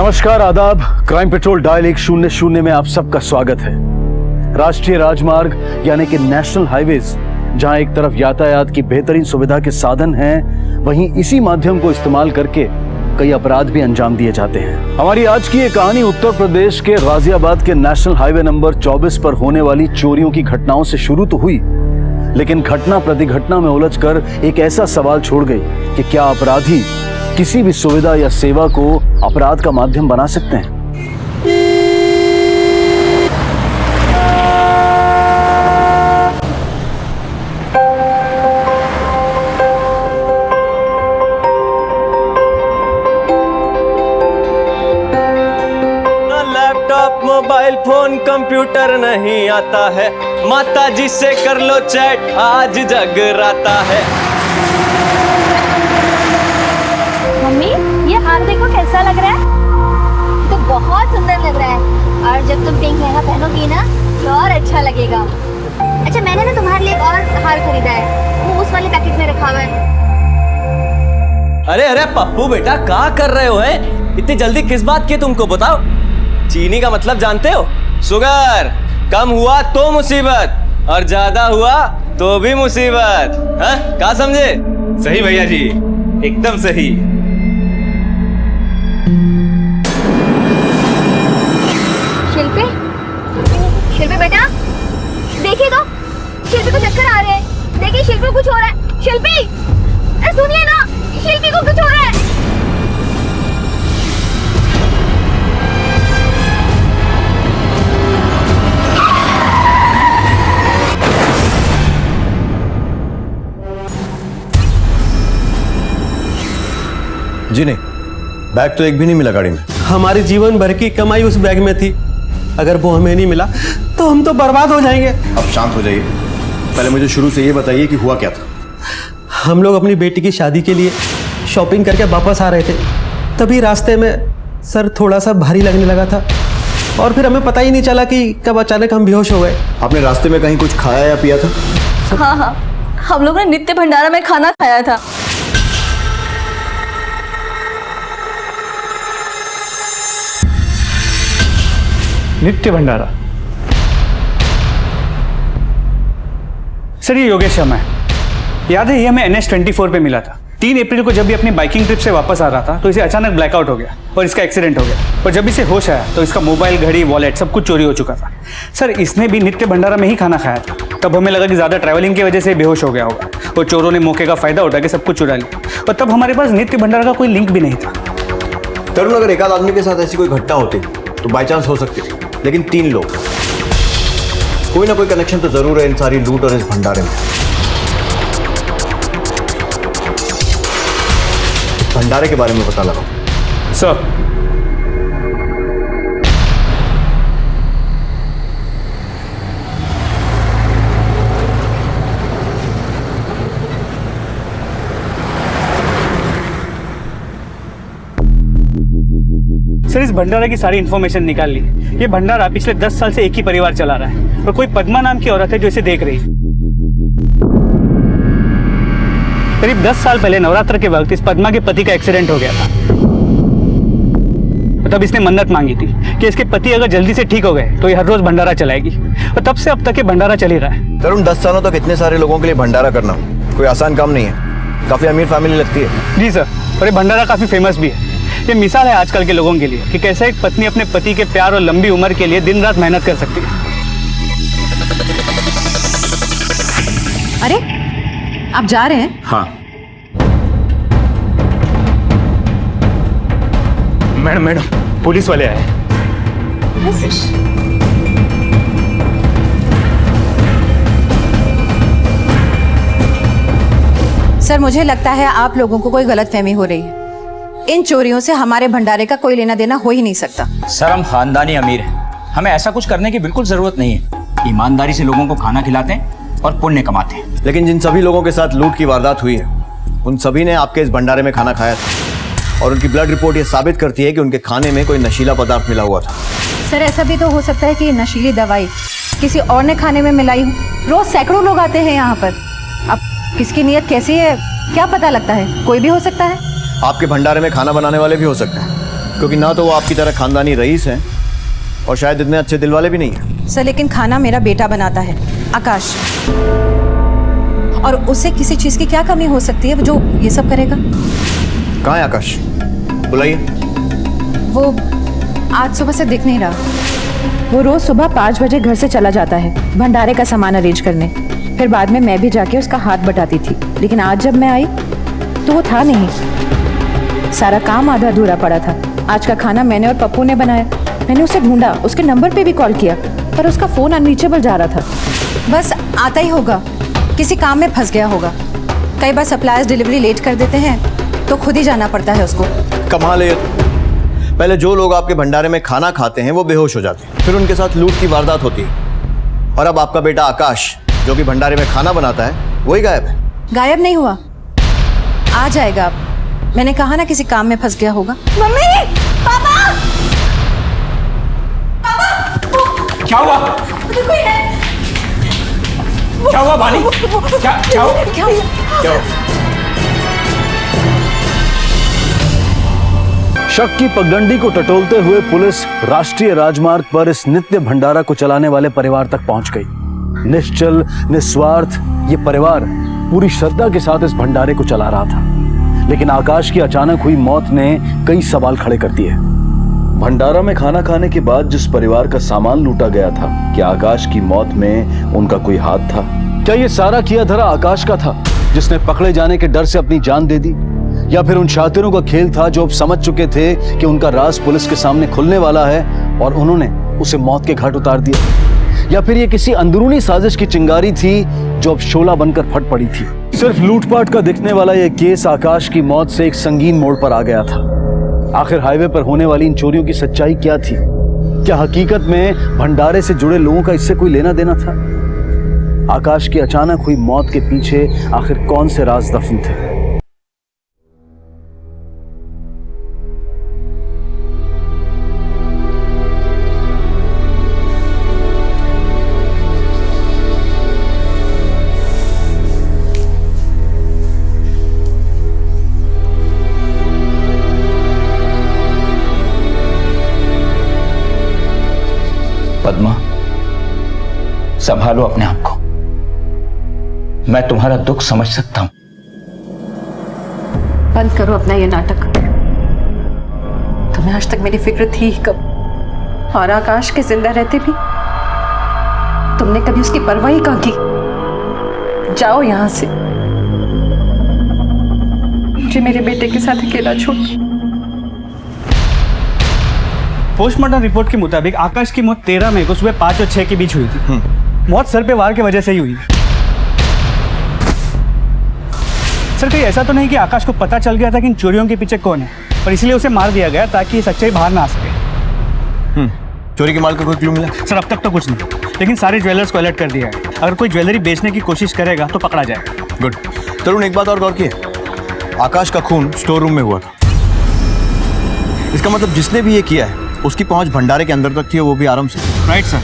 नमस्कार, आदाब। Crime petrol dial 100 में आप सबका स्वागत है। राष्ट्रीय राजमार्ग यानी कि नेशनल हाईवेज, जहां एक तरफ यातायात की बेहतरीन सुविधा के साधन हैं, वहीं इसी माध्यम को इस्तेमाल करके कई अपराध भी अंजाम दिए जाते हैं। हमारी आज की ये कहानी उत्तर प्रदेश के गाजियाबाद के नेशनल हाईवे नंबर 24 पर होने वाली चोरियों की घटनाओं से शुरू तो हुई, लेकिन घटना प्रतिघटना में उलझकर एक ऐसा सवाल छोड़ गई कि क्या अपराधी किसी भी सुविधा या सेवा को अपराध का माध्यम बना सकते हैं। लैपटॉप, मोबाइल फोन, कंप्यूटर नहीं आता है। माता जी से कर लो चैट, आज जगराता है। मम्मी, ये हाथ देखो कैसा लग रहा है। तो बहुत सुंदर लग रहा है, और जब तुम पिंक लहंगा पहनोगी ना तो और अच्छा लगेगा। अच्छा, मैंने ना तुम्हारे लिए और हार खरीदा है, वो उस वाले पैकेट में रखा हुआ है। अरे अरे पप्पू बेटा, क्या कर रहे हो हैं? इतनी जल्दी किस बात की तुमको बताओ। चीनी का मतलब जानते हो? शुगर। कम हुआ तो मुसीबत, और ज्यादा हुआ तो भी मुसीबत। हाँ, क्या समझे? सही भैया जी, एकदम सही। शिल्पी, शिल्पी बेटा देखिए तो, शिल्पी को चक्कर आ रहे हैं। देखिए शिल्पी को कुछ हो रहा है। शिल्पी, अरे सुनिए ना, शिल्पी को कुछ हो रहा है। जी नहीं, बैग तो एक भी नहीं मिला गाड़ी में। हमारी जीवन भर की कमाई उस बैग में थी। अगर वो हमें नहीं मिला तो हम तो बर्बाद हो जाएंगे। अब शांत हो जाइए। पहले मुझे शुरू से ये बताइए कि हुआ क्या था। हम लोग अपनी बेटी की शादी के लिए शॉपिंग करके वापस आ रहे थे, तभी रास्ते में सर थोड़ा सा भारी लगने लगा था, और फिर हमें पता ही नहीं चला कि कब अचानक हम बेहोश हो गए। आपने रास्ते में कहीं कुछ खाया या पिया था? हाँ, हम लोग ने नित्य भंडारा में खाना खाया था। नित्य भंडारा? सर, ये योगेश शर्मा है। याद है, ये हमें NH24 पे मिला था। 3 अप्रैल को जब ये अपनी बाइकिंग ट्रिप से वापस आ रहा था तो इसे अचानक ब्लैकआउट हो गया और इसका एक्सीडेंट हो गया। और जब इसे होश आया तो इसका मोबाइल, घड़ी, वॉलेट सब कुछ चोरी हो चुका था। सर, इसने भी नित्य भंडारा में ही खाना खाया था। तब हमें लगा कि ज़्यादा ट्रैवलिंग की वजह से बेहोश हो गया होगा, और चोरों ने मौके का फ़ायदा उठा के सब कुछ चुरा लिया। और तब हमारे पास नित्य भंडारा का कोई लिंक भी नहीं था। तरुण, अगर एक आध आदमी के साथ ऐसी कोई घटना होती तो बाई चांस हो सकती थी, लेकिन 3 लोग, कोई ना कोई कनेक्शन तो जरूर है इन सारी लूट और इस भंडारे में। भंडारे के बारे में पता लगाओ। सर, इस भंडारा की सारी इन्फॉर्मेशन निकाल ली। ये भंडारा पिछले 10 साल से एक ही परिवार चला रहा है, और कोई पद्मा नाम की औरत है जो इसे देख रही है। करीब 10 साल पहले नवरात्र के वक्त इस पद्मा के पति का एक्सीडेंट हो गया था। तब इसने मन्नत मांगी थी कि इसके पति अगर जल्दी से ठीक हो गए तो ये हर रोज भंडारा चलाएगी, और तब से अब तक ये भंडारा चल ही रहा है। तरुण, 10 सालों तक इतने सारे लोगों के लिए भंडारा करना कोई आसान काम नहीं है। काफी अमीर फैमिली लगती है। जी सर, और ये भंडारा काफी फेमस भी है। ये मिसाल है आजकल के लोगों के लिए कि कैसे एक पत्नी अपने पति के प्यार और लंबी उम्र के लिए दिन रात मेहनत कर सकती है। अरे, आप जा रहे हैं? हाँ मैडम, पुलिस वाले आए। सर, मुझे लगता है आप लोगों को कोई गलतफहमी हो रही है। इन चोरियों से हमारे भंडारे का कोई लेना देना हो ही नहीं सकता। सर, हम खानदानी अमीर हैं, हमें ऐसा कुछ करने की बिल्कुल जरूरत नहीं है। ईमानदारी से लोगों को खाना खिलाते हैं और पुण्य कमाते हैं। लेकिन जिन सभी लोगों के साथ लूट की वारदात हुई है, उन सभी ने आपके इस भंडारे में खाना खाया था, और उनकी ब्लड रिपोर्ट ये साबित करती है कि उनके खाने में कोई नशीला पदार्थ मिला हुआ था। सर, ऐसा भी तो हो सकता है कि नशीली दवाई किसी और ने खाने में मिलाई हो। रोज सैकड़ों लोग आते हैं यहाँ पर। अब किसकी नीयत कैसी है क्या पता लगता है, कोई भी हो सकता है। आपके भंडारे में खाना बनाने वाले भी हो सकते हैं। क्योंकि ना तो वो आपकी तरह खानदानी रईस हैं और शायद इतने अच्छे दिल वाले भी नहीं हैं। सर लेकिन खाना मेरा बेटा बनाता है, आकाश, और उसे किसी चीज़ की क्या कमी हो सकती है जो ये सब करेगा? कहाँ है आकाश? बुलाइए। वो आज सुबह से दिख नहीं रहा। वो रोज सुबह 5 बजे घर से चला जाता है भंडारे का सामान अरेंज करने, फिर बाद में मैं भी जाके उसका हाथ बटाती थी, लेकिन आज जब मैं आई तो वो था नहीं। सारा काम आधा अधूरा पड़ा था। आज का खाना मैंने और पप्पू ने बनाया। मैंने उसे ढूंढा, उसके नंबर पे भी कॉल किया, पर उसका फ़ोन अनरीचेबल जा रहा था। बस आता ही होगा, किसी काम में फंस गया होगा। कई बार सप्लायर्स डिलीवरी लेट कर देते हैं तो खुद ही जाना पड़ता है उसको। कमाल है ये तो। पहले जो लोग आपके भंडारे में खाना खाते हैं वो बेहोश हो जाते हैं, फिर उनके साथ लूट की वारदात होती है, और अब आपका बेटा आकाश जो कि भंडारे में खाना बनाता है वही गायब है। गायब नहीं हुआ, आ जाएगा। अब मैंने कहा ना किसी काम में फंस गया होगा। मम्मी, पापा, क्या हुआ? कोई है। क्या हुआ बानी? क्या हुआ? क्या हुआ? क्या हुआ? शक की पगडंडी को टटोलते हुए पुलिस राष्ट्रीय राजमार्ग पर इस नित्य भंडारा को चलाने वाले परिवार तक पहुंच गई। निश्चल निस्वार्थ ये परिवार पूरी श्रद्धा के साथ इस भंडारे को चला रहा था, लेकिन आकाश की अचानक हुई मौत ने कई सवाल खड़े कर दिए। भंडारा में खाना खाने के बाद जिस परिवार का सामान लूटा गया था, क्या आकाश की मौत में उनका कोई हाथ था? क्या ये सारा किया धरा आकाश का था, जिसने पकड़े जाने के डर से अपनी जान दे दी? या फिर उन शातिरों का खेल था जो अब समझ चुके थे कि उनका राज पुलिस के सामने खुलने वाला है और उन्होंने उसे मौत के घाट उतार दिया? या फिर ये किसी अंदरूनी साजिश की चिंगारी थी जो अब शोला बनकर फट पड़ी थी? सिर्फ लूटपाट का दिखने वाला यह केस आकाश की मौत से एक संगीन मोड़ पर आ गया था। आखिर हाईवे पर होने वाली इन चोरियों की सच्चाई क्या थी? क्या हकीकत में भंडारे से जुड़े लोगों का इससे कोई लेना देना था? आकाश की अचानक हुई मौत के पीछे आखिर कौन से राज दफन थे? पद्मा, संभालो अपने आप को। मैं तुम्हारा दुख समझ सकता हूं। बंद करो अपना ये नाटक। तुम्हें आज तक मेरी फिक्र थी ही कब? और आकाश के जिंदा रहते भी तुमने कभी उसकी परवाह ही कहाँ की? जाओ यहां से, मुझे मेरे बेटे के साथ अकेला छोड़। पोस्टमार्टम रिपोर्ट के मुताबिक आकाश की मौत 13 मई को सुबह 5 और 6 के बीच हुई थी। मौत सर पे वार की वजह से ही हुई। सर कहीं ऐसा तो नहीं कि आकाश को पता चल गया था कि इन चोरियों के पीछे कौन है और इसलिए उसे मार दिया गया ताकि ये सच्चाई बाहर ना आ सके? चोरी के माल का कोई क्लू मिला? सर अब तक तो कुछ नहीं, लेकिन सारे ज्वेलर्स को अलर्ट कर दिया है। अगर कोई ज्वेलरी बेचने की कोशिश करेगा तो पकड़ा जाएगा। गुड। तरुण, एक बात और गौर की, आकाश का खून स्टोर रूम में हुआ था। इसका मतलब जिसने भी ये किया है उसकी पहुंच भंडारे के अंदर तक थी, वो भी आराम से। राइट सर,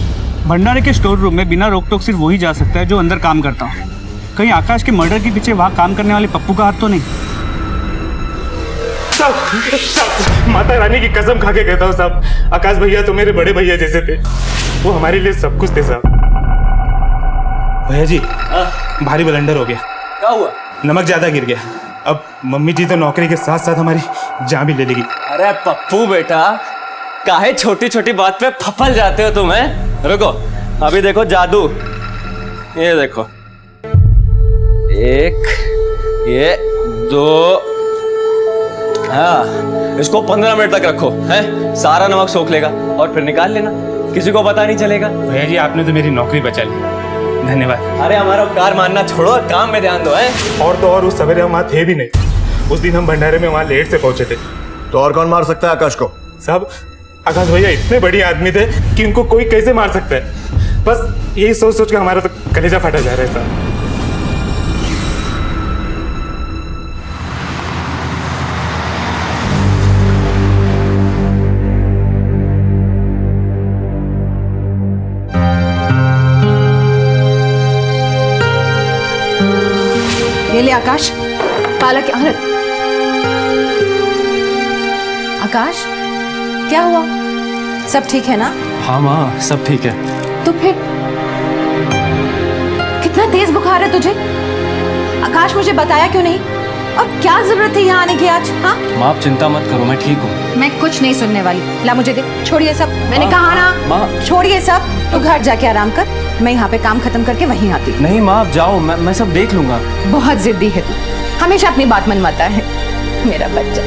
भंडारे के स्टोर रूम में बिना रोक टोक सिर्फ वही जा सकता है जो अंदर काम करता हो। कहीं आकाश के मर्डर के पीछे वहाँ काम करने वाले पप्पू का हाथ तो नहीं? साहब, माता रानी की कसम खा के कहता हूँ साहब, आकाश भैया तो मेरे बड़े भैया जैसे थे। वो हमारे लिए सब कुछ थे साहब। भैया जी, भारी ब्लंडर हो गया। क्या हुआ? नमक ज्यादा गिर गया। अब मम्मी जी तो नौकरी के साथ साथ हमारी जान भी ले लेगी। अरे पप्पू बेटा, काहे छोटी छोटी बात पे फफल जाते हो तुम? रुको, अभी देखो जादू। ये देखो, 1, ये 2, हाँ, इसको 15 मिनट तक रखो, है? सारा नमक सोख लेगा और फिर निकाल लेना, किसी को पता नहीं चलेगा। भैया जी, आपने तो मेरी नौकरी बचा ली, धन्यवाद। अरे हमारा उपकार मानना छोड़ो, काम में ध्यान दो। है और तो और उस सवेरे हम वहाँ थे भी नहीं। उस दिन हम भंडारे में वहाँ लेट से पहुंचे थे। तो और कौन मार सकता है आकाश को? साहब, आकाश भैया इतने बड़ी आदमी थे कि इनको कोई कैसे मार सकता है। बस यही सोच सोच के हमारा तो कलेजा फटा जा रहा था। ये ले आकाश, पालक। अरे आकाश, क्या हुआ? सब ठीक है ना? हाँ माँ, सब ठीक है। तो फिर कितना तेज बुखार है तुझे? आकाश मुझे बताया क्यों नहीं? और क्या जरूरत थी यहाँ आने की आज? हाँ माँ आप चिंता मत करो, मैं ठीक हूँ। मैं कुछ नहीं सुनने वाली। ला मुझे दे, छोड़िए सब। मैंने कहा ना, माँ। छोड़िए सब। तू घर जाके आराम कर, मैं यहाँ पे काम खत्म करके वहीं आती हूँ। नहीं माँ आप जाओ, मैं सब देख लूंगा। बहुत जिद्दी है तू, हमेशा अपनी बात मनवाता है मेरा बच्चा।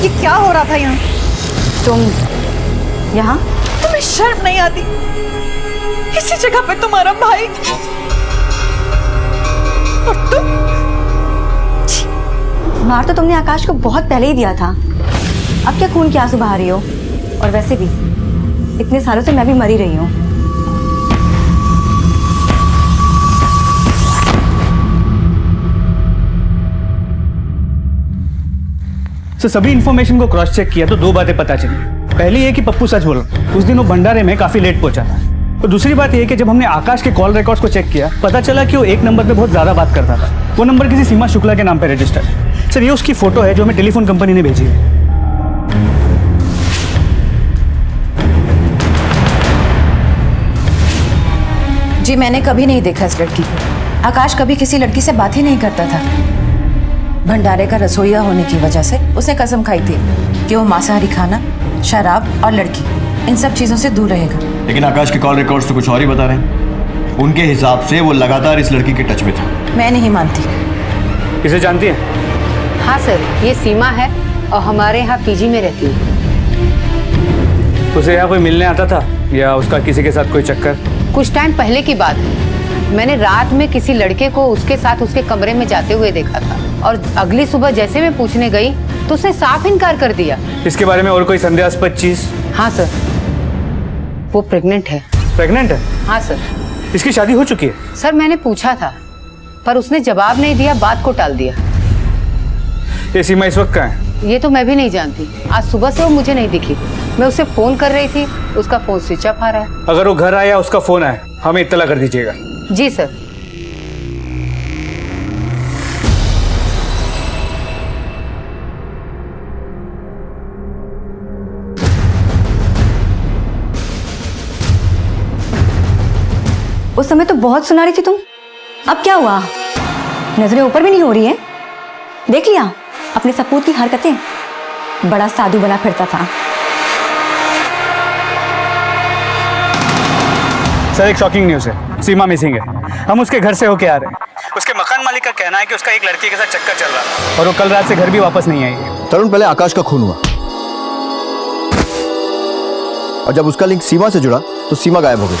ये क्या हो रहा था यहाँ? तुम यहाँ? तुम्हें शर्म नहीं आती? इसी जगह पे तुम्हारा भाई और तुम। मार तो तुमने आकाश को बहुत पहले ही दिया था, अब क्या खून के आंसू बहा रही हो? और वैसे भी इतने सालों से मैं भी मरी रही हूँ। तो सभी इन्फॉर्मेशन को क्रॉस चेक किया तो दो बातें पता चली। पहली ये कि पप्पू सच बोल रहा, उस दिन वो भंडारे में काफी लेट पहुंचा था। और दूसरी बात ये कि जब हमने आकाश के कॉल रिकॉर्ड्स को चेक किया, पता चला कि वो एक नंबर पे बहुत ज्यादा बात करता था। वो नंबर किसी सीमा शुक्ला के नाम पे रजिस्टर्ड है। सर ये उसकी फोटो है जो हमें टेलीफोन कंपनी ने भेजी है। जी मैंने कभी नहीं देखा इस लड़की को। आकाश कभी किसी लड़की से बात ही नहीं करता था। भंडारे का रसोइया होने की वजह से उसने कसम खाई थी कि वो मांसाहारी खाना, शराब और लड़की, इन सब चीजों से दूर रहेगा। लेकिन आकाश के कॉल रिकॉर्ड्स तो कुछ और ही बता रहे हैं। उनके हिसाब से वो लगातार इस लड़की के टच में था। मैं नहीं मानती। इसे जानती है? हाँ सर, ये सीमा है और हमारे यहाँ पीजी में रहती है। उसे यहाँ कोई मिलने आता था या उसका किसी के साथ कोई चक्कर? कुछ टाइम पहले की बात है, मैंने रात में किसी लड़के को उसके साथ उसके कमरे में जाते हुए देखा था और अगली सुबह जैसे मैं पूछने गई तो उसने साफ इनकार कर दिया। इसके बारे में और कोई संदेहास्पद चीज? हाँ सर, वो प्रेग्नेंट है। प्रेग्नेंट है? हाँ सर। इसकी शादी हो चुकी है? सर मैंने पूछा था पर उसने जवाब नहीं दिया, बात को टाल दिया। ये सीमा इस वक्त कहाँ है? ये तो मैं भी नहीं जानती। आज सुबह से वो मुझे नहीं दिखी। मैं उसे फोन कर रही थी, उसका फोन स्विच ऑफ आ रहा है। अगर वो घर आया, उसका फोन आया, हमें इत्तला कर दीजिएगा। जी सर। उस समय तो बहुत सुना रही थी तुम, अब क्या हुआ? नजरें ऊपर भी नहीं हो रही है? देख लिया अपने सपूत की हरकतें, बड़ा साधु बना फिरता था। सर एक शॉकिंग न्यूज़ है, सीमा मिसिंग है। हम उसके घर से होके आ रहे हैं। उसके मकान मालिक का कहना है कि उसका एक लड़की के साथ चक्कर चल रहा था और वो कल रात से घर भी वापस नहीं आई है। तरुण, पहले आकाश का खून हुआ और जब उसका लिंक सीमा से जुड़ा तो सीमा गायब हो गई।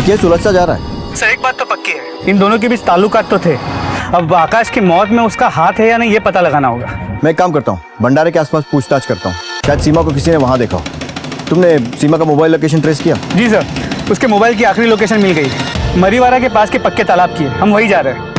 केस उलझता जा रहा है। सर एक बात तो पक्की है, इन दोनों के बीच ताल्लुकात तो थे। अब आकाश की मौत में उसका हाथ है या नहीं, ये पता लगाना होगा। मैं एक काम करता हूँ, भंडारे के आसपास पूछताछ करता हूँ, शायद सीमा को किसी ने वहाँ देखा हो। तुमने सीमा का मोबाइल लोकेशन ट्रेस किया? जी सर, उसके मोबाइल की आखिरी लोकेशन मिल गई है, मरीवाड़ा के पास के पक्के तालाब की है। हम वही जा रहे हैं।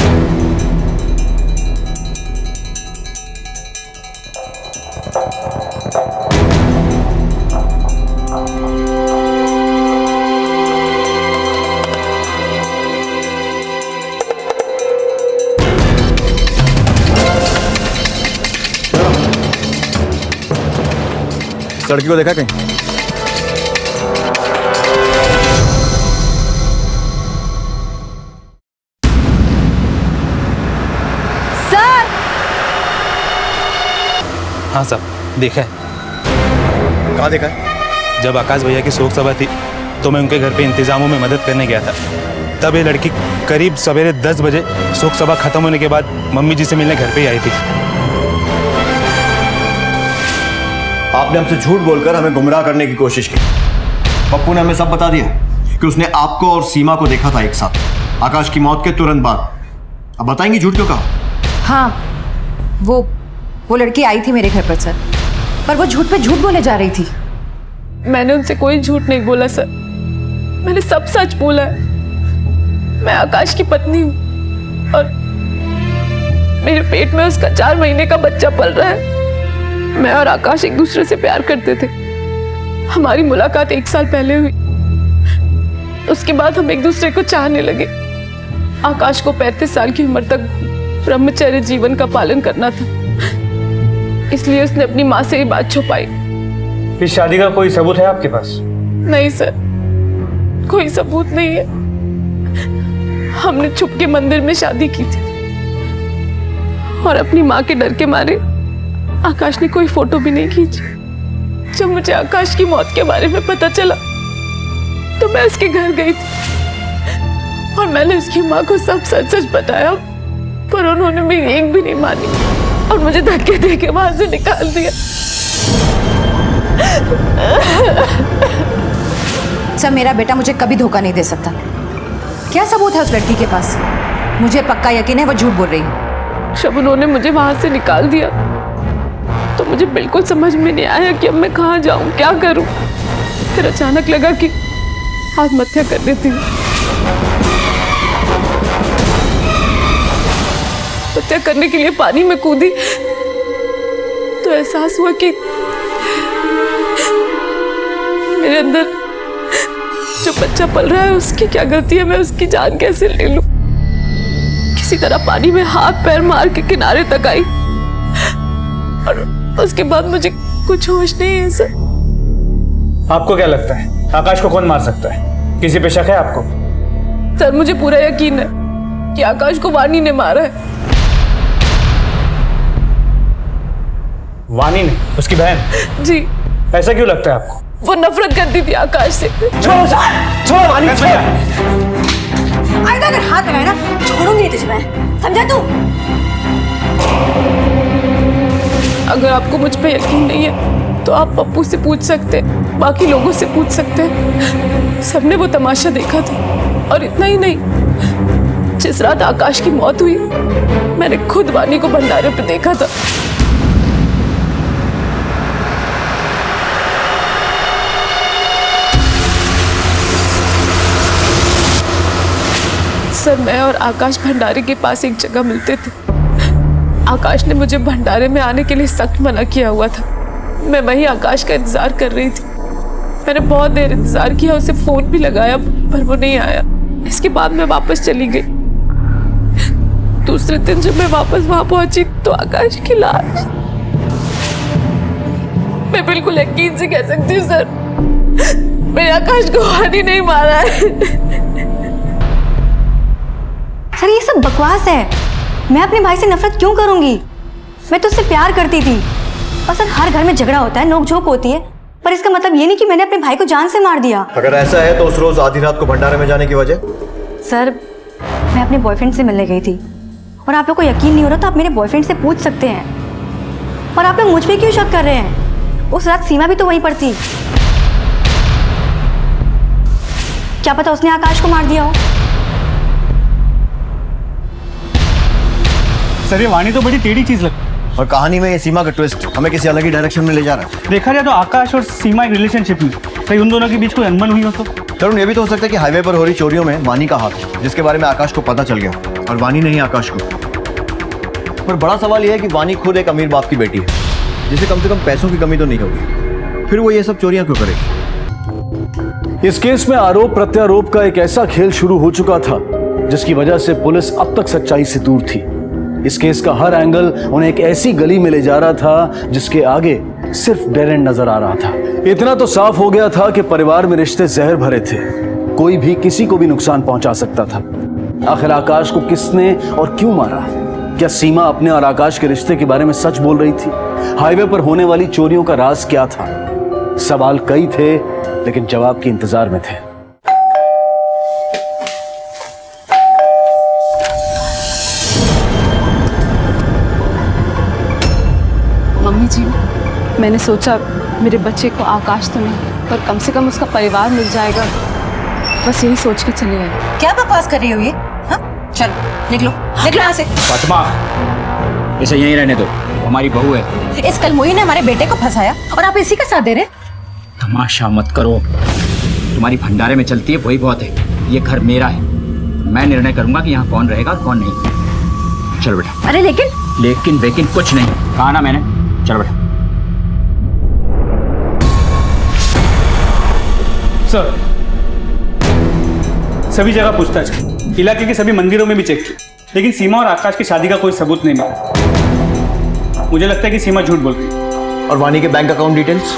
लड़की को देखा कहीं? सर! हाँ साहब, देखा है। कहाँ देखा है? जब आकाश भैया की शोक सभा थी तो मैं उनके घर पे इंतजामों में मदद करने गया था। तब ये लड़की करीब सवेरे 10 बजे शोक सभा खत्म होने के बाद मम्मी जी से मिलने घर पे ही आई थी। आपने हमसे झूठ बोलकर हमें गुमराह करने की कोशिश की। पप्पू ने हमें सब बता दिया कि उसने आपको और सीमा को देखा था एक साथ आकाश की मौत के तुरंत बाद। अब बताएंगी झूठ क्यों कहा? हाँ, वो लड़की आई थी मेरे घर पर सर, पर वो झूठ पे झूठ बोले जा रही थी। मैंने उनसे कोई झूठ नहीं बोला सर, मैंने सब सच बोला है। मैं आकाश की पत्नी हूँ और मेरे पेट में उसका 4 महीने का बच्चा पल रहा है। मैं और आकाश एक दूसरे से प्यार करते थे। हमारी मुलाकात 1 साल पहले हुई। उसके बाद हम एक दूसरे को चाहने लगे। आकाश को 35 साल की उम्र तक ब्रह्मचर्य जीवन का पालन करना था, इसलिए उसने अपनी माँ से ये बात छुपाई। इस शादी का कोई सबूत है आपके पास? नहीं सर, कोई सबूत नहीं है। हमने छुप के मंदिर में शादी की थी और अपनी माँ के डर के मारे आकाश ने कोई फोटो भी नहीं खींची। जब मुझे आकाश की मौत के बारे में पता चला तो मैं उसके घर गई थी और मैंने उसकी माँ को सब सच सच बताया, पर उन्होंने मेरी एक भी नहीं मानी और मुझे धक्के दे के वहां से निकाल दिया। सर, मेरा बेटा मुझे कभी धोखा नहीं दे सकता। क्या सबूत है उस लड़की के पास? मुझे पक्का यकीन है वो झूठ बोल रही है। जब उन्होंने मुझे वहां से निकाल दिया तो मुझे बिल्कुल समझ में नहीं आया कि अब मैं कहाँ जाऊं, क्या करूं। फिर अचानक लगा कि आत्महत्या कर देती हूँ। हत्या करने के लिए पानी में कूदी तो एहसास हुआ कि मेरे अंदर जो बच्चा पल रहा है उसकी क्या गलती है, मैं उसकी जान कैसे ले लूं। किसी तरह पानी में हाथ पैर मार के किनारे तक आई और उसके बाद मुझे कुछ होश नहीं है सर। आपको क्या लगता है आकाश को कौन मार सकता है? किसी पे शक है आपको? सर, मुझे पूरा यकीन है कि आकाश को वानी ने मारा है। वानी ने? उसकी बहन? जी। ऐसा क्यों लगता है आपको? वो नफरत करती थी आकाश से। छोड़ो सर, छोड़ो वानी, छोड़ो। आइंदा अगर हाथ लगाए ना छोड़ूंगी तुझे मैं, समझा तू? अगर आपको मुझ पे यकीन नहीं है तो आप पप्पू से पूछ सकते हैं, बाकी लोगों से पूछ सकते हैं। सबने वो तमाशा देखा था। और इतना ही नहीं, जिस रात आकाश की मौत हुई मैंने खुद वानी को भंडारे पे देखा था। सर, मैं और आकाश भंडारे के पास एक जगह मिलते थे। आकाश ने मुझे भंडारे में आने के लिए सख्त मना किया हुआ था। मैं वहीं आकाश का इंतजार कर रही थी। मैंने बहुत देर इंतजार किया, उसे फोन भी लगाया पर वो नहीं आया। इसके बाद मैं वापस चली गई। दूसरे दिन जब मैं वापस वहां पहुंची तो आकाश की लाश। मैं बिल्कुल यकीन से कह सकती हूँ सर, मेरे आकाश को वानी नहीं मारा है। सर, ये सब बकवास है। मैं अपने भाई से नफरत क्यों करूंगी? मैं तो उससे प्यार करती थी। और सर, हर घर में झगड़ा होता है, नोक-झोंक होती है, पर इसका मतलब ये नहीं कि मैंने अपने भाई को जान से मार दिया। अगर ऐसा है तो उस रोज आधी रात को भंडारे में जाने की वजह? सर, मैं अपने बॉयफ्रेंड से मिलने गई थी और आप लोग को यकीन नहीं हो रहा तो आप मेरे बॉयफ्रेंड से पूछ सकते हैं। और आप लोग मुझ पे क्यों शक कर रहे हैं? उस रात सीमा भी तो वहीं पर थी। क्या पता उसने आकाश को मार दिया हो। सर, ये वानी तो बड़ी टेढ़ी चीज लगती। और कहानी में ये सीमा का ट्विस्ट हमें किसी अलग ही डायरेक्शन में ले जा रहा है। देखा जाए तो आकाश और सीमा एक रिलेशनशिप में, कहीं उन दोनों के बीच कोई अनबन हुई हो तो? तरुण, ये भी तो हो सकता है कि हाईवे पर हो रही चोरियों में वानी का हाथ है, जिसके बारे में आकाश को पता चल गया और वानी ने ही आकाश को। पर बड़ा सवाल यह है कि वानी खुद एक अमीर बाप की बेटी है, जिसे कम से कम पैसों की कमी तो नहीं होगी, फिर वो ये सब चोरियां क्यों करेगी? इस केस में आरोप प्रत्यारोप का एक ऐसा खेल शुरू हो चुका था जिसकी वजह से पुलिस अब तक सच्चाई से दूर थी। इस केस का हर एंगल उन्हें एक ऐसी गली में ले जा रहा था जिसके आगे सिर्फ डेड एंड नजर आ रहा था। इतना तो साफ हो गया था कि परिवार में रिश्ते जहर भरे थे, कोई भी किसी को भी नुकसान पहुंचा सकता था। आखिर आकाश को किसने और क्यों मारा? क्या सीमा अपने और आकाश के रिश्ते के बारे में सच बोल रही थी? हाईवे पर होने वाली चोरियों का राज क्या था? सवाल कई थे लेकिन जवाब के इंतजार में थे। मम्मी जी, मैंने सोचा मेरे बच्चे को आकाश तो नहीं पर कम से कम उसका परिवार मिल जाएगा, बस यही सोच के चले आए। क्या बकवास कर रही हो ये? हाँ? चलो निकलो निकलो यहाँ से। फातिमा, इसे यहीं रहने दो, हमारी बहू है। इस कलमुही ने हमारे बेटे को फंसाया और आप इसी का साथ दे रहे? तमाशा मत करो, तुम्हारी भंडारे में चलती है वही बहुत है। ये घर मेरा है, मैं निर्णय करूंगा कि यहाँ कौन रहेगा और कौन नहीं। चल बेटा। अरे लेकिन लेकिन वेकिन कुछ नहीं कहा ना मैंने। चल बेटा। सर, सभी जगह पूछताछ की, इलाके के सभी मंदिरों में भी चेक किया, लेकिन सीमा और आकाश की शादी का कोई सबूत नहीं मिला। मुझे लगता है कि सीमा झूठ बोल रही है। और वानी के बैंक अकाउंट डिटेल्स?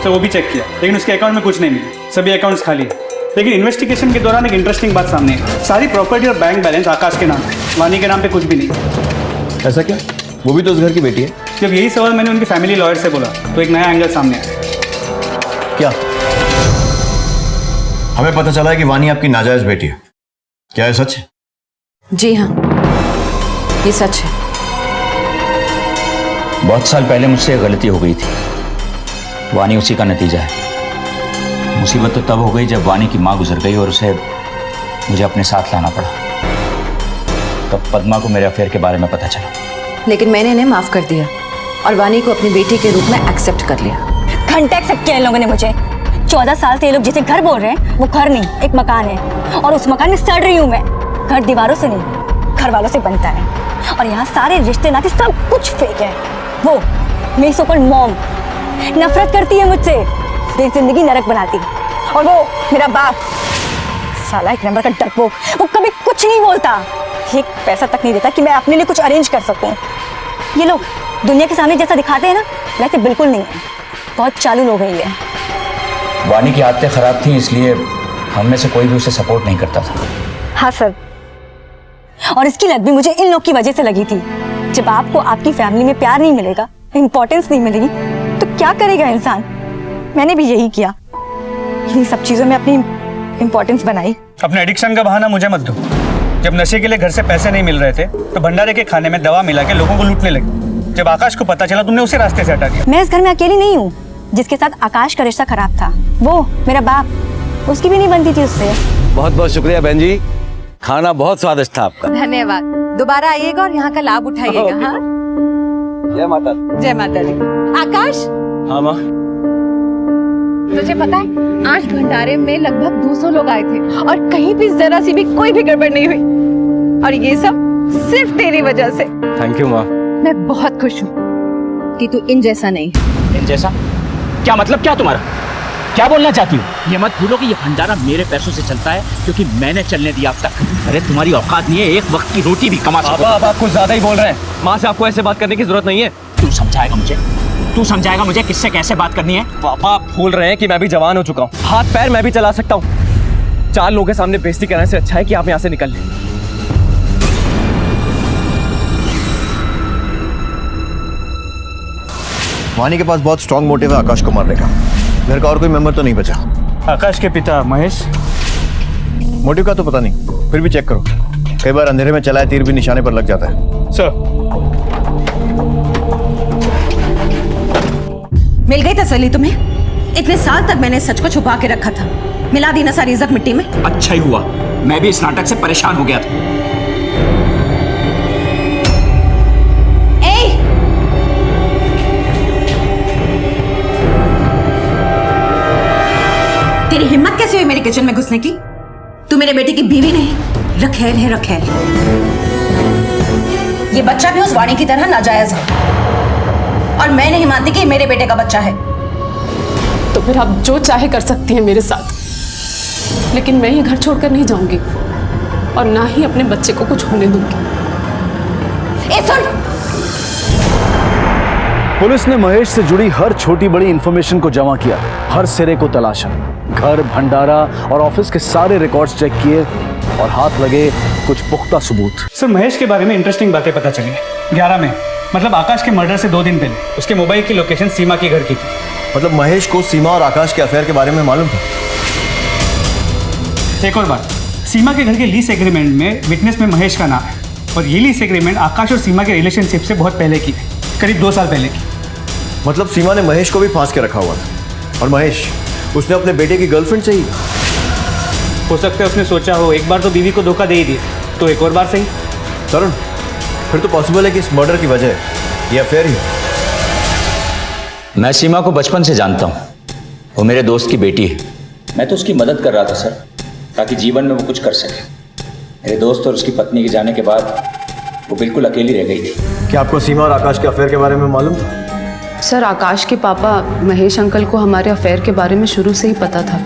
सर, वो भी चेक किया, लेकिन उसके अकाउंट में कुछ नहीं मिला। सभी अकाउंट्स खाली है। लेकिन इन्वेस्टिगेशन के दौरान एक इंटरेस्टिंग बात सामने आई। सारी प्रॉपर्टी और बैंक बैलेंस आकाश के नाम है, वानी के नाम पे कुछ भी नहीं। ऐसा क्या? वो भी तो उस घर की बेटी है। जब यही सवाल मैंने उनके फैमिली लॉयर से बोला तो एक नया एंगल सामने आया। क्या? हमें पता चला है कि वानी आपकी नाजायज बेटी है। क्या है सच? जी हाँ, ये सच है। बहुत साल पहले मुझसे एक गलती हो गई थी, वानी उसी का नतीजा है। मुसीबत तो तब हो गई जब वानी की माँ गुजर गई और उसे मुझे अपने साथ लाना पड़ा। तब पद्मा को मेरे अफेयर के बारे में पता चला। लेकिन मैंने इन्हें माफ कर दिया और वानी को अपनी बेटी के रूप में एक्सेप्ट कर लिया। घंटे एक्सेप्ट किया इन लोगों ने मुझे। 14 साल से ये लोग जिसे घर बोल रहे हैं वो घर नहीं, एक मकान है, और उस मकान में सड़ रही हूँ मैं। घर दीवारों से नहीं, घर वालों से बनता है, और यहाँ सारे रिश्ते नाते सब कुछ फेक है। वो मेरी सो-कॉल्ड मॉम नफरत करती है मुझसे, मेरी जिंदगी नरक बनाती। और वो मेरा बाप, साला एक नंबर का डरपोक, वो कभी कुछ नहीं बोलता, एक पैसा तक नहीं देता कि मैं अपने लिए कुछ अरेंज कर सकूं। ये लोग दुनिया के सामने जैसा दिखाते हैं ना, वैसे बिल्कुल नहीं है। बहुत चालू लोग हैं ये। वानी की आदतें खराब थी, इसलिए हम में से कोई भी उसे सपोर्ट नहीं करता था। हाँ सर, और इसकी लत भी मुझे इन लोग की वजह से लगी थी। जब आपको आपकी फैमिली में प्यार नहीं मिलेगा, इंपॉर्टेंस नहीं मिलेगी, तो क्या करेगा इंसान। मैंने भी यही किया, इन्हीं सब चीजों में अपनी इंपॉर्टेंस बनाई। अपने एडिक्शन का बहाना मुझे मत दो। जब नशे के लिए घर से पैसे नहीं मिल रहे थे तो भंडारे के खाने में दवा मिला के लोगों को लूटने लगे। जब आकाश को पता चला तुमने उसे रास्ते से हटा दिया। मैं इस घर में अकेली नहीं हूँ जिसके साथ आकाश का रिश्ता खराब था। वो मेरा बाप, उसकी भी नहीं बनती थी उससे। बहुत बहुत शुक्रिया बहन जी, खाना बहुत स्वादिष्ट था आपका। धन्यवाद। दोबारा आइएगा और यहाँ का लाभ उठाइएगा। हाँ, जय माता दी। जय माता दी। आकाश, हाँ माँ। तुझे पता है आज भंडारे में लगभग 200 लोग आए थे और कहीं भी जरा सी भी कोई भी गड़बड़ नहीं हुई, और ये सब सिर्फ तेरी वजह से। थैंक यू माँ। मैं बहुत खुश हूँ कि तू इन जैसा नहीं है। इन जैसा? क्या मतलब, क्या तुम्हारा? क्या बोलना चाहती हो? ये मत भूलो कि ये भंडारा मेरे पैसों से चलता है, क्योंकि मैंने चलने दिया अब तक। अरे तुम्हारी औकात नहीं है एक वक्त की रोटी भी कमा सको। अब आप कुछ ज्यादा ही बोल रहे हैं। माँ से आपको ऐसे बात करने की जरूरत नहीं है। तू समझाएगा मुझे? तू समझाएगा मुझे किससे कैसे बात करनी है? पापा आप भूल रहे हैं कि मैं भी जवान हो चुका हूँ, हाथ पैर मैं भी चला सकता हूँ। 4 लोगों के सामने बेइज्जती कराने से अच्छा है कि आप यहाँ से निकल लें। वानी के पास बहुत स्ट्रांग मोटिव है आकाश को मारने का। घर का और कोई मेंबर तो नहीं बचा। आकाश के पिता महेश। मोटिव का तो पता नहीं, फिर भी चेक करो। कई बार अंधेरे में चलाए तीर भी निशाने पर लग जाता है। सर, मिल गई तसल्ली तुम्हें? इतने साल तक मैंने सच को छुपा के रखा था, मिला दी ना सारी इज्जत मिट्टी में। अच्छा ही हुआ, मैं भी इस नाटक से परेशान हो गया था। तेरी हिम्मत कैसे हुई मेरे किचन में घुसने की? तू मेरे बेटे की बीवी नहीं, रखेल है रखेल। ये बच्चा भी उस वाणी की तरह नाजायज है, और मैं नहीं मानती कि मेरे बेटे का बच्चा है। तो फिर आप जो चाहे कर सकती हैं मेरे साथ, लेकिन मैं ये घर छोड़कर नहीं जाऊंगी और ना ही अपने बच्चे को कुछ होने दूंगी। ए सुन! पुलिस ने महेश से जुड़ी हर छोटी बड़ी इंफॉर्मेशन को जमा किया, हर सिरे को तलाशा। घर, भंडारा और ऑफिस के सारे रिकॉर्ड्स चेक किए और हाथ लगे कुछ पुख्ता सबूत। सर, महेश के बारे में इंटरेस्टिंग बातें पता चली। 11 में, मतलब आकाश के मर्डर से 2 दिन पहले, उसके मोबाइल की लोकेशन सीमा के घर की थी। मतलब महेश को सीमा और आकाश के अफेयर के बारे में मालूम था। एक और बात, सीमा के घर के लीज एग्रीमेंट में विटनेस में महेश का नाम है, और ये लीज एग्रीमेंट आकाश और सीमा के रिलेशनशिप से बहुत पहले की है, करीब 2 साल पहले की। मतलब सीमा ने महेश को भी फांस के रखा हुआ था, और महेश उसने अपने बेटे की गर्लफ्रेंड से ही। हो सकता है उसने सोचा हो एक बार तो बीवी को धोखा दे ही दिया, तो एक और बार सही। तरुण, फिर तो पॉसिबल है कि इस मर्डर की वजह ये अफेयर ही। मैं सीमा को बचपन से जानता हूँ, वो मेरे दोस्त की बेटी है। मैं तो उसकी मदद कर रहा था सर, ताकि जीवन में वो कुछ कर सके। मेरे दोस्त और उसकी पत्नी के जाने के बाद वो बिल्कुल अकेली रह गई थी। क्या आपको सीमा और आकाश के अफेयर के बारे में मालूम था? सर, आकाश के पापा महेश अंकल को हमारे अफेयर के बारे में शुरू से ही पता था।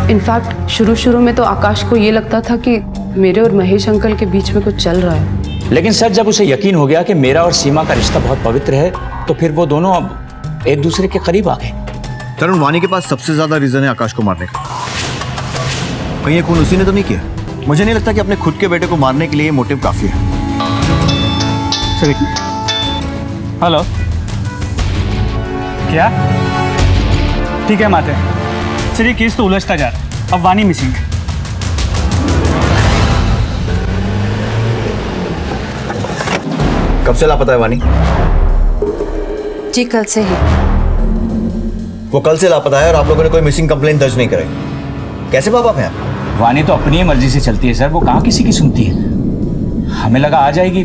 इनफैक्ट शुरू में तो आकाश को ये लगता था कि मेरे और महेश अंकल के बीच में कुछ चल रहा है। लेकिन सर, जब उसे यकीन हो गया कि मेरा और सीमा का रिश्ता बहुत पवित्र है, तो फिर वो दोनों अब एक दूसरे के करीब आ गए। तरुण, वानी के पास सबसे ज्यादा रीजन है आकाश को मारने का। कहीं ये खून उसी ने तो नहीं किया? मुझे नहीं लगता कि अपने खुद के बेटे को मारने के लिए मोटिव काफी है। हेलो, क्या? ठीक है, हम आते हैं। सर, ये केस तो उलझता जा रहा है। अब वानी मिसिंग है। कब से लापता है वानी? जी कल से ही। वो कल से लापता है और आप लोगों ने कोई मिसिंग कंप्लेंट दर्ज नहीं कराई। कैसे बाप आप हैं? वानी तो अपनी ही मर्जी से चलती है सर, वो कहाँ किसी की सुनती है। हमें लगा आ जाएगी,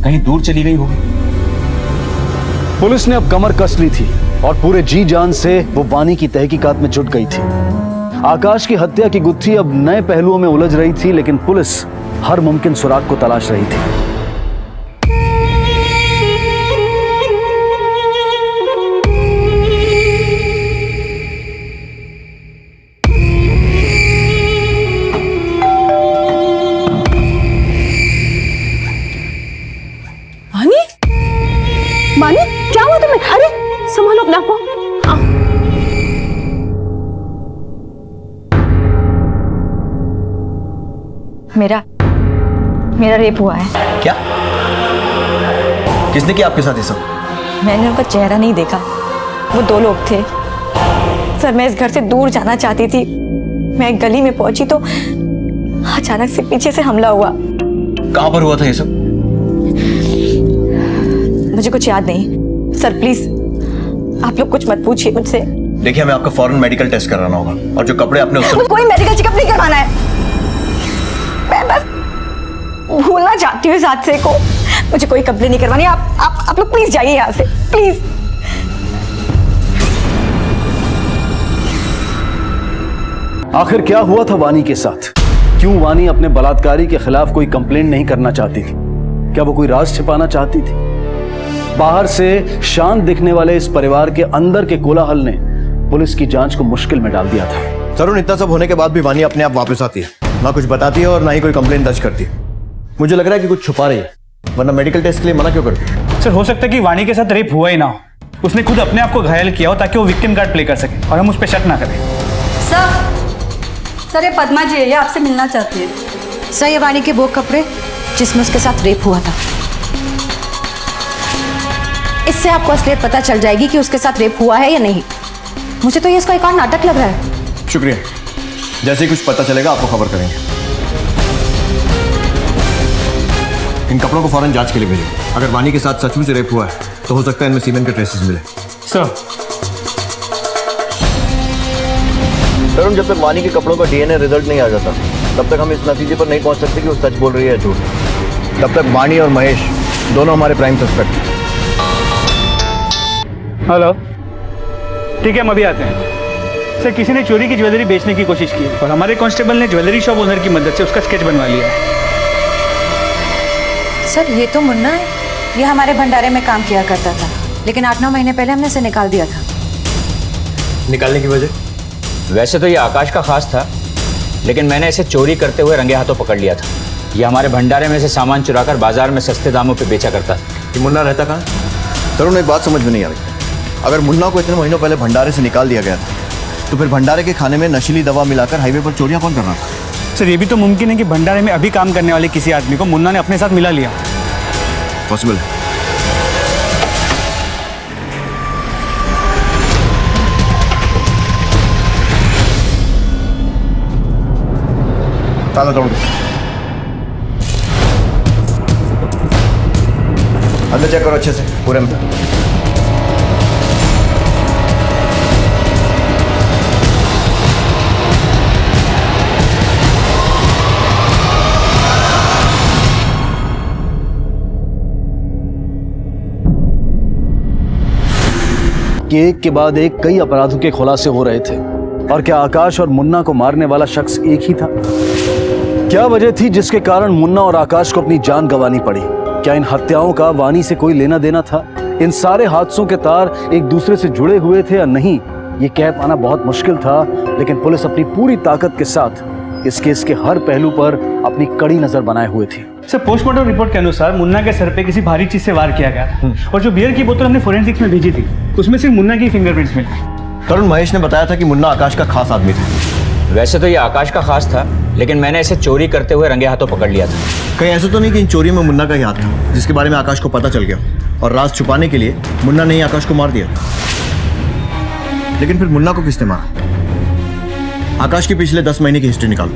कहीं दूर चली गई होगी। पुलिस ने अब कमर कस ली थी और पूरे जी जान से वो वानी की तहकीकात में जुट गई थी। आकाश की हत्या की गुत्थी अब नए पहलुओं में उलझ रही थी, लेकिन पुलिस हर मुमकिन सुराग को तलाश रही थी। मानी, क्या हुआ तुम्हें? अरे संभालो अपने आप को। मेरा रेप हुआ है। क्या? किसने किया आपके साथ ये सब? मैंने उनका चेहरा नहीं देखा। वो दो लोग थे। सर, मैं इस घर से दूर जाना चाहती थी। मैं एक गली में पहुंची तो अचानक से पीछे से हमला हुआ। कहां पर हुआ था ये सब? मुझे कुछ याद नहीं। सर प्लीज, आप लोग कुछ मत पूछिए मुझसे। देखिए, हमें आपका फौरन मेडिकल टेस्ट कराना होगा और जो कपड़े आपने उस मुझे कोई मेडिकल चेकअप नहीं करवाना है। मैं बस भूलना चाहती हूँ इस हादसे को। मुझे कोई कंप्लेन नहीं करवानी। आप लोग प्लीज जाइए यहाँ से, प्लीज। आखिर क्या हुआ था वानी के साथ? क्यों वानी अपने बलात्कारी के खिलाफ कोई कंप्लेंट नहीं करना चाहती थी? क्या वो कोई राज छिपाना चाहती थी? बाहर से शांत दिखने वाले इस परिवार के अंदर के कोलाहल ने पुलिस की जांच को मुश्किल में डाल दिया था। तरुण, इतना सब होने के बाद भी वानी अपने आप वापस आती है, ना कुछ बताती है और ना ही कोई कंप्लेंट दर्ज करती है। मुझे लग रहा है कि कुछ छुपा रही है, वरना मेडिकल टेस्ट के लिए मना क्यों करती है? सर, हो सकता है कि वानी के साथ रेप हुआ ही ना हो। उसने खुद अपने आप को घायल किया हो ताकि वो विक्टिम कार्ड प्ले कर सके और हम उस पर शक ना करें। सर, ये पद्मा जी है, ये आपसे मिलना चाहती है। सर, ये वानी के वो कपड़े जिसमें उसके साथ रेप हुआ था। इससे आपको असलियत पता चल जाएगी कि उसके साथ रेप हुआ है या नहीं। मुझे तो ये इसका एक और नाटक लग रहा है। शुक्रिया। जैसे ही कुछ पता चलेगा आपको खबर करेंगे। इन कपड़ों को फौरन जांच के लिए भेजिए। अगर वानी के साथ सचमुच रेप हुआ है तो हो सकता है इनमें सीमेंट के ट्रेसेस मिले। सर, तरुण, जब तक वानी के कपड़ों का डीएनए रिजल्ट नहीं आ जाता तब तक हम इस नतीजे पर नहीं पहुंच सकते कि वो सच बोल रही है या झूठ। तब तक वानी और महेश दोनों हमारे प्राइम सस्पेक्ट हैं। हेलो, ठीक है, हम अभी आते हैं। सर, किसी ने चोरी की ज्वेलरी बेचने की कोशिश की और हमारे कांस्टेबल ने ज्वेलरी शॉप ओनर की मदद से उसका स्केच बनवा लिया है। सर, ये तो मुन्ना है। ये हमारे भंडारे में काम किया करता था, लेकिन 8-9 महीने पहले हमने इसे निकाल दिया था। निकालने की वजह? वैसे तो ये आकाश का खास था, लेकिन मैंने इसे चोरी करते हुए रंगे हाथों पकड़ लिया था। ये हमारे भंडारे में से सामान चुराकर बाजार में सस्ते दामों पे बेचा करता था। कि मुन्ना रहता कहाँ? तरुण, एक बात समझ में नहीं आ रही। अगर मुन्ना को इतने महीनों पहले भंडारे से निकाल दिया गया था तो फिर भंडारे के खाने में नशीली दवा मिलाकर हाईवे पर चोरियां कौन कर रहा था? सर, ये भी तो मुमकिन है कि भंडारे में अभी काम करने वाले किसी आदमी को मुन्ना ने अपने साथ मिला लिया। पॉसिबल है। ताला तोड़ दो। अंदर चेक करो अच्छे से, पूरे में। कि एक के बाद एक कई अपराधों के खुलासे हो रहे थे। और क्या आकाश और मुन्ना को मारने वाला शख्स एक ही था? क्या वजह थी जिसके कारण मुन्ना और आकाश को अपनी जान गंवानी पड़ी? क्या इन हत्याओं का वानी से कोई लेना देना था? इन सारे हादसों के तार एक दूसरे से जुड़े हुए थे या नहीं, ये कह पाना बहुत मुश्किल था, लेकिन पुलिस अपनी पूरी ताकत के साथ इस केस के हर पहलू पर अपनी कड़ी नजर बनाए हुए थी। सर, पोस्टमार्टम रिपोर्ट के अनुसार मुन्ना के सर पे किसी भारी चीज से वार किया गया था और जो बियर की बोतल हमने फोरेंसिक्स में भेजी थी उसमें सिर्फ मुन्ना की फिंगरप्रिंट्स मिली। तरुण, महेश ने बताया था कि मुन्ना आकाश का खास आदमी था। वैसे तो ये आकाश का खास था, लेकिन मैंने इसे चोरी करते हुए रंगे हाथों पकड़ लिया था। कहीं ऐसा तो नहीं कि इन चोरी में मुन्ना का ही हाथ था, जिसके बारे में आकाश को पता चल गया और राज छुपाने के लिए मुन्ना ने ही आकाश को मार दिया। लेकिन फिर मुन्ना को किसने मारा? आकाश की पिछले 10 महीने की हिस्ट्री निकालो,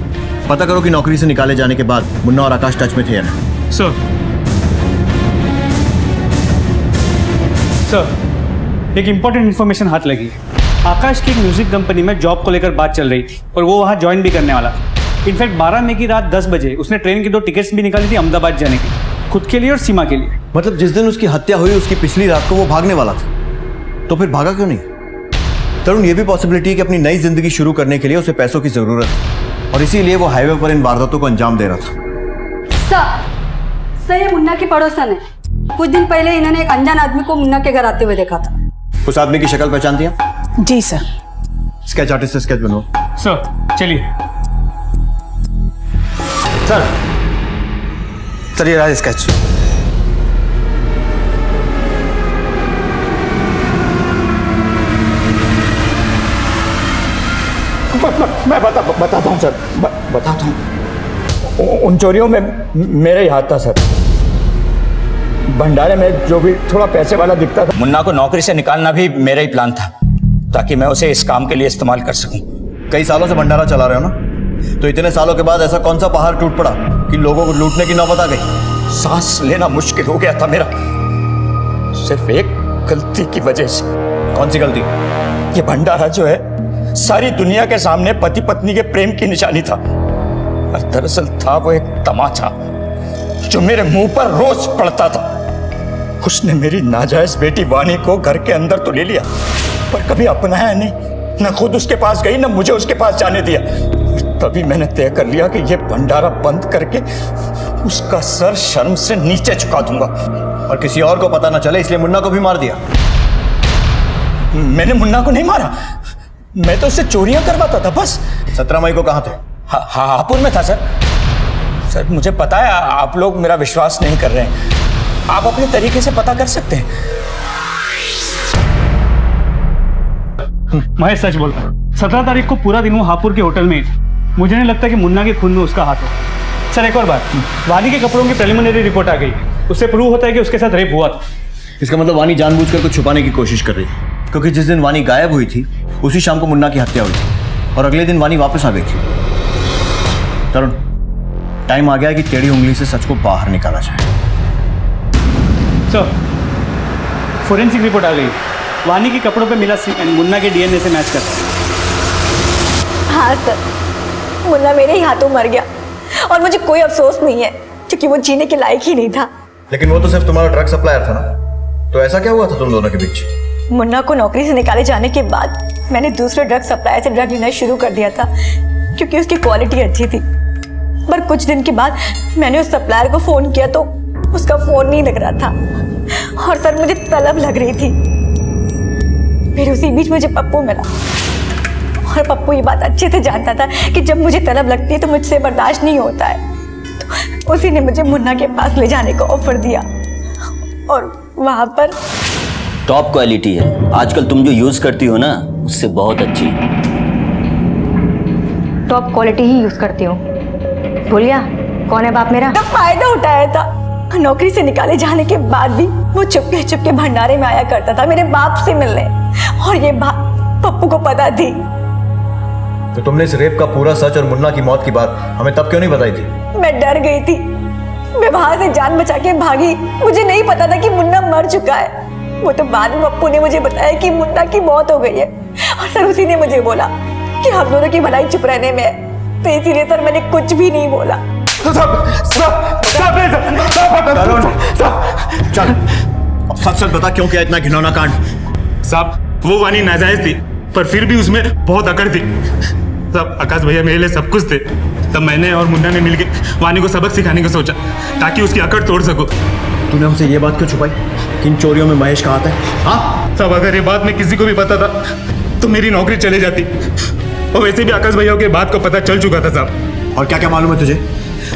पता करो कि नौकरी से निकाले जाने के बाद मुन्ना और आकाश टच में थे या नहीं। सर, एक इंपॉर्टेंट इन्फॉर्मेशन हाथ लगी है। आकाश की एक म्यूजिक कंपनी में जॉब को लेकर बात चल रही थी और वो वहाँ ज्वाइन भी करने वाला था। इनफैक्ट 12 मई की रात 10 बजे उसने ट्रेन की 2 टिकट्स भी निकाली थी अहमदाबाद जाने की, खुद के लिए और सीमा के लिए। मतलब जिस दिन उसकी हत्या हुई उसकी पिछली रात को वो भागने वाला था, तो फिर भागा क्यों नहीं? तरुण, ये भी पॉसिबिलिटी है कि अपनी नई जिंदगी शुरू करने के लिए उसे पैसों की जरूरत है और इसीलिए वो हाईवे पर इन वारदातों को अंजाम दे रहा था। सर, ये मुन्ना की पड़ोसन है। कुछ दिन पहले इन्होंने एक अनजान आदमी को मुन्ना के घर आते हुए देखा था। उस आदमी की शक्ल पहचानती हैं? जी सर। स्केच आर्टिस्ट से स्केच बनवाओ। सर, चलिए। सर ये रहा स्केच। मैं बताता हूँ सर, बताता हूँ। उन चोरियों में मेरा ही हाथ था सर। भंडारे में जो भी थोड़ा पैसे वाला दिखता था। मुन्ना को नौकरी से निकालना भी मेरा ही प्लान था, ताकि मैं उसे इस काम के लिए इस्तेमाल कर सकूं। कई सालों से भंडारा चला रहे हो ना, तो इतने सालों के बाद ऐसा कौन सा पहाड़ टूट पड़ा कि लोगों को लूटने की नौबत आ गई? सांस लेना मुश्किल हो गया था मेरा, सिर्फ एक गलती की वजह से। कौन सी गलती? ये भंडारा जो है सारी दुनिया के सामने पति पत्नी के प्रेम की निशानी था, और दरअसल था वो एक तमाचा जो मेरे मुंह पर रोज पड़ता था। उसने मेरी नाजायज बेटी वानी को घर के अंदर तो ले लिया, पर कभी अपनाया नहीं, न खुद उसके पास गई न मुझे उसके पास जाने दिया। तभी मैंने तय कर लिया कि ये भंडारा बंद करके उसका सर शर्म से नीचे झुका दूंगा, और किसी और को पता न चले इसलिए मुन्ना को भी मार दिया। मैंने मुन्ना को नहीं मारा, मैं तो उससे चोरियां करवाता था बस। 17 मई को कहां थे? हापुड़ में था सर, मुझे पता है आप लोग मेरा विश्वास नहीं कर रहे हैं, आप अपने तरीके से पता कर सकते हैं। महेश सच बोलता है, 17 तारीख को पूरा दिन वो हापुड़ के होटल में ही था। मुझे नहीं लगता कि मुन्ना के खून में उसका हाथ हो। सर, एक और बात, वानी के कपड़ों की प्रिलिमिनरी रिपोर्ट आ गई, उससे प्रूव होता है कि उसके साथ रेप हुआ था। इसका मतलब वानी जानबूझकर कुछ छुपाने की कोशिश कर रही है, क्योंकि जिस दिन वानी गायब हुई थी उसी शाम को मुन्ना की हत्या हुई थी और अगले दिन वानी वापस आ गई थी। तरुण, टाइम आ गया कि टेढ़ी उंगली से सच को बाहर निकाला जाए। सर, फोरेंसिक रिपोर्ट आ गई, वानी के कपड़ों पे मिला सीमेंट मुन्ना के डीएनए से मैच करता है। हाँ सर, मुन्ना मेरे ही हाथों मर गया और मुझे कोई अफसोस नहीं है, क्योंकि वो जीने के लायक ही नहीं था। लेकिन वो तो सिर्फ तुम्हारा ड्रग सप्लायर था ना, तो ऐसा क्या हुआ था तुम दोनों के बीच? मुन्ना को नौकरी से निकाले जाने के बाद मैंने दूसरे ड्रग सप्लायर से ड्रग लेना शुरू कर दिया था, क्योंकि उसकी क्वालिटी अच्छी थी। पर कुछ दिन के बाद मैंने उस सप्लायर को फोन किया तो उसका फोन नहीं लग रहा था, और सर मुझे तलब लग रही थी। फिर उसी बीच मुझे पप्पू मिला, और पप्पू ये बात अच्छे से जानता था कि जब मुझे तलब लगती है तो मुझसे बर्दाश्त नहीं होता है। तो उसी ने मुझे मुन्ना के पास ले जाने का ऑफर दिया, और वहां पर टॉप क्वालिटी है, आजकल तुम जो यूज करती हो ना उससे बहुत अच्छी। टॉप क्वालिटी ही यूज करती हूँ। बोलिया, कौन है बाप मेरा? तो फायदा उठाया था। नौकरी से निकाले जाने के बाद भी वो चुपके चुपके भंडारे में आया करता था मेरे बाप से मिलने, और ये बात पप्पू को पता थी। तो तुमने इस रेप का पूरा सच और मुन्ना की मौत की बात हमें तब क्यों नहीं बताई थी? मैं डर गई थी, मैं वहां से जान बचा के भागी। मुझे नहीं पता था कि मुन्ना मर चुका है। वो तो बाद में पप्पू ने मुझे बताया कि मुन्ना की मौत हो गई है, और सर उसी ने मुझे बोला कि हम दोनों की भलाई चुप रहने में है, तो इसीलिए सर मैंने कुछ भी नहीं बोला। चल सच सच बता, क्यों किया इतना घिनौना कांड? साहब, वो वानी नाजायज थी, पर फिर भी उसमें बहुत अकड़ थी। साहब, आकाश भैया मेरे लिए सब कुछ थे। तब मैंने और मुन्ना ने मिलकर वानी को सबक सिखाने का सोचा, ताकि उसकी अकड़ तोड़ सको। तूने हमसे ये बात क्यों छुपाई कि इन चोरियों में महेश का हाथ है? हाँ साहब अगर ये बात मैं किसी को भी पता था तो मेरी नौकरी चले जाती, और वैसे भी आकाश भैया के बात को पता चल चुका था साहब। और क्या क्या मालूम है तुझे?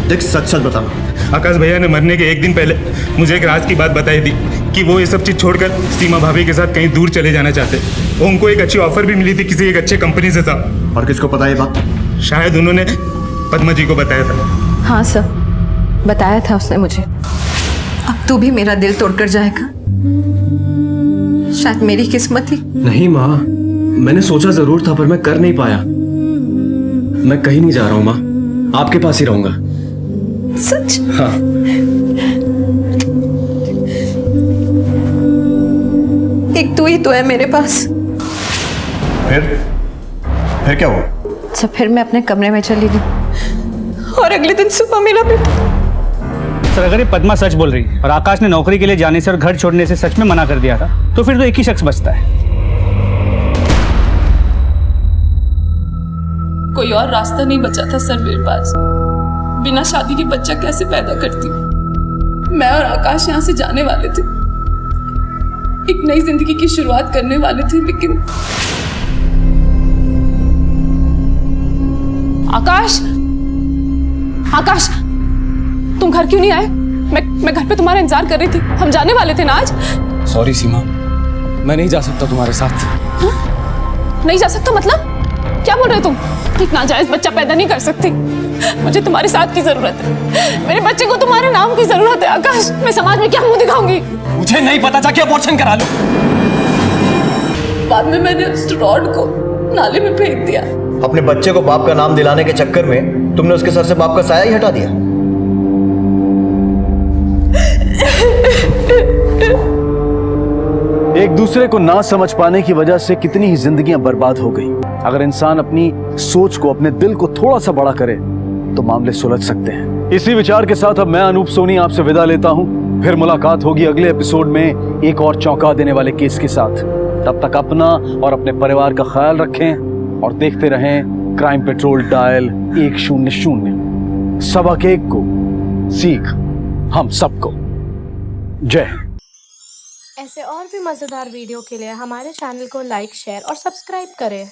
देख सच सच बताना। आकाश भैया ने मरने के एक दिन पहले मुझे एक राज की बात बताई थी कि वो ये सब चीज छोड़कर सीमा भाभी के साथ कहीं दूर चले जाना चाहते। वो उनको एक अच्छी ऑफर भी मिली थी किसी एक अच्छे कंपनी से साहब। और किसको पता ये बात? शायद उन्होंने पद्मा जी को बताया था। हाँ सर, बताया था उसने मुझे। अब तू भी मेरा दिल तोड़कर जाएगा? शायद मेरी किस्मत ही। नहीं माँ, मैंने सोचा जरूर था पर मैं कर नहीं पाया। मैं कहीं नहीं जा रहा हूँ माँ, आपके पास ही रहूंगा। सच? हाँ। एक तू ही तो है मेरे पास। फिर क्या हुआ? अच्छा, फिर मैं अपने कमरे में चली गई और अगले दिन सुबह मेरा बेटा। सर अगर ये पद्मा सच बोल रही है और आकाश ने नौकरी के लिए जाने से और घर छोड़ने से सच में मना कर दिया था, तो फिर तो एक ही शख्स बचता है। कोई और रास्ता नहीं बचा था सर मेरे पास। बिना शादी के बच्चा कैसे पैदा करती? मैं और आकाश यहाँ से जाने वाले थे, एक नई जिंदगी की शुरुआत करने वाले थे, लेकिन आकाश, आकाश, तुम घर क्यों नहीं आए? मैं घर पे तुम्हारा इंतजार कर रही थी। हम जाने वाले थे ना आज। सॉरी सीमा, मैं नहीं जा सकता तुम्हारे साथ। नहीं जा सकता मतलब? क्या बोल रहे तुम? एक नाजायज बच्चा पैदा नहीं कर सकती। मुझे तुम्हारे साथ की जरूरत है। मेरे बच्चे को तुम्हारे नाम की जरूरत है आकाश। मैं समाज में क्या मुंह दिखाऊंगी? मुझे नहीं पता था कि अबॉर्शन करा लो। बाद में मैंने उस रॉड को नाले में फेंक दिया। अपने बच्चे को बाप का नाम दिलाने के चक्कर में तुमने उसके सर से बाप का साया ही हटा दिया। एक दूसरे को ना समझ पाने की वजह से कितनी ही जिंदगियां बर्बाद हो गई। अगर इंसान अपनी सोच को, अपने दिल को थोड़ा सा बड़ा करे तो मामले सुलझ सकते हैं। इसी विचार के साथ अब मैं अनूप सोनी आपसे विदा लेता हूं। फिर मुलाकात होगी अगले एपिसोड में एक और चौंका देने वाले केस के साथ। तब तक अपना और अपने परिवार का ख्याल रखें और देखते रहें क्राइम पेट्रोल डायल 100। सबक एक को, सीख हम सबको। जय हिंद। ऐसे और भी मजेदार वीडियो के लिए हमारे चैनल को लाइक, शेयर और सब्सक्राइब करें।